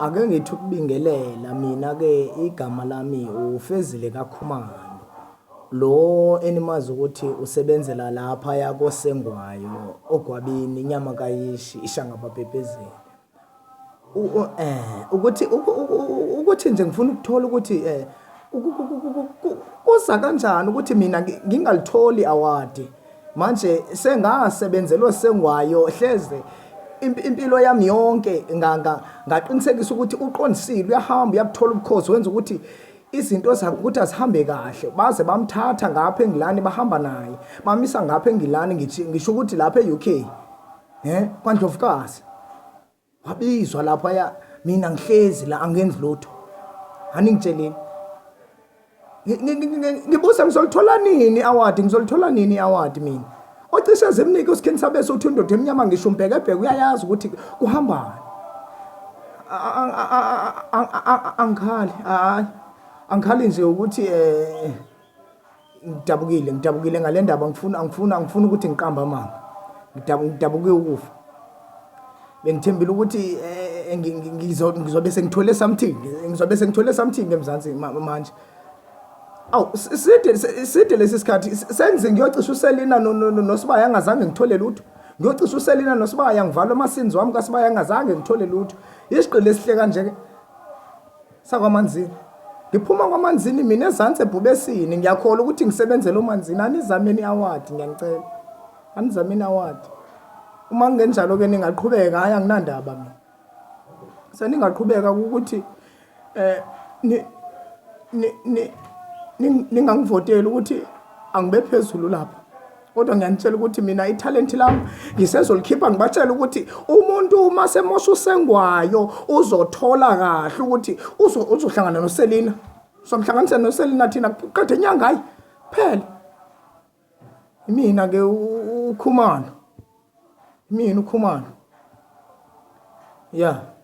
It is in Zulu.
ake ngithi ukubingelela mina ke igama lami uFezile kaKhumalo, lo enimazi ukuthi usebenzela lapha yakosengwayo ogwabini inyama kayishi ishangababhebhezeli. Ukuthi nje ngifuna ukuthola ukuthi kuza kanjani ukuthi mina ngingalithola iaward manje sengasebenzelwe sengwayo hleze impilo yami yonke ngaqinisekisa ukuthi uqondisile uyahamba uyabuthola ubukhosi wenza ukuthi izinto zakhe ukuthi azihambe kahle baze bamthatha ngapha eNgilani bahamba naye bamisa ngapha eNgilani ngisho ukuthi lapha eUK kwaNdlovukazi wabizwa lapha ya mina ngihlezi la angenzi lutho aningitsheleni ngibuza ngizolithola nini iaward mina ocishe zemnike uSikheni Sabeso uthi indoda emnyama ngisho umbhekebheke uyayazi ukuthi kuhambani angikhali nje ukuthi ngidabukile ngale ndaba angifuna ukuthi ngiqamba amanga ngidabuke ukufa bengithembile ukuthi ngizobe sengithole something eMzansi manje side lesi sikhathi sengize ngiyocisha uSelina noSibaya angazange ngithole lutho ngiyocisha uSelina noSibaya ngivala amasinzi wami kaSibaya angazange ngithole lutho isiqile esihle kanje ke sakwamanzini ngiphuma kwamanzini mina eZansi eBhubesini ngiyakhola ukuthi ngisebenzele umanzini anizameni iaward ngiyanicela anizameni iaward uma kungenjalo ke ningaqhubeka hayi anginandaba mina seningaqhubeka ukuthi ningangivoteli ukuthi angibe phezulu lapha kodwa ngiyanitshela ukuthi mina italent lami ngisezolikhipha ngibatshela ukuthi umuntu uma semosha usengwayo uzothola kahle ukuthi uzohlangana noSelina somhlanganisa noSelina thina qede inyanga hayi phela mina ke uKhumalo yeah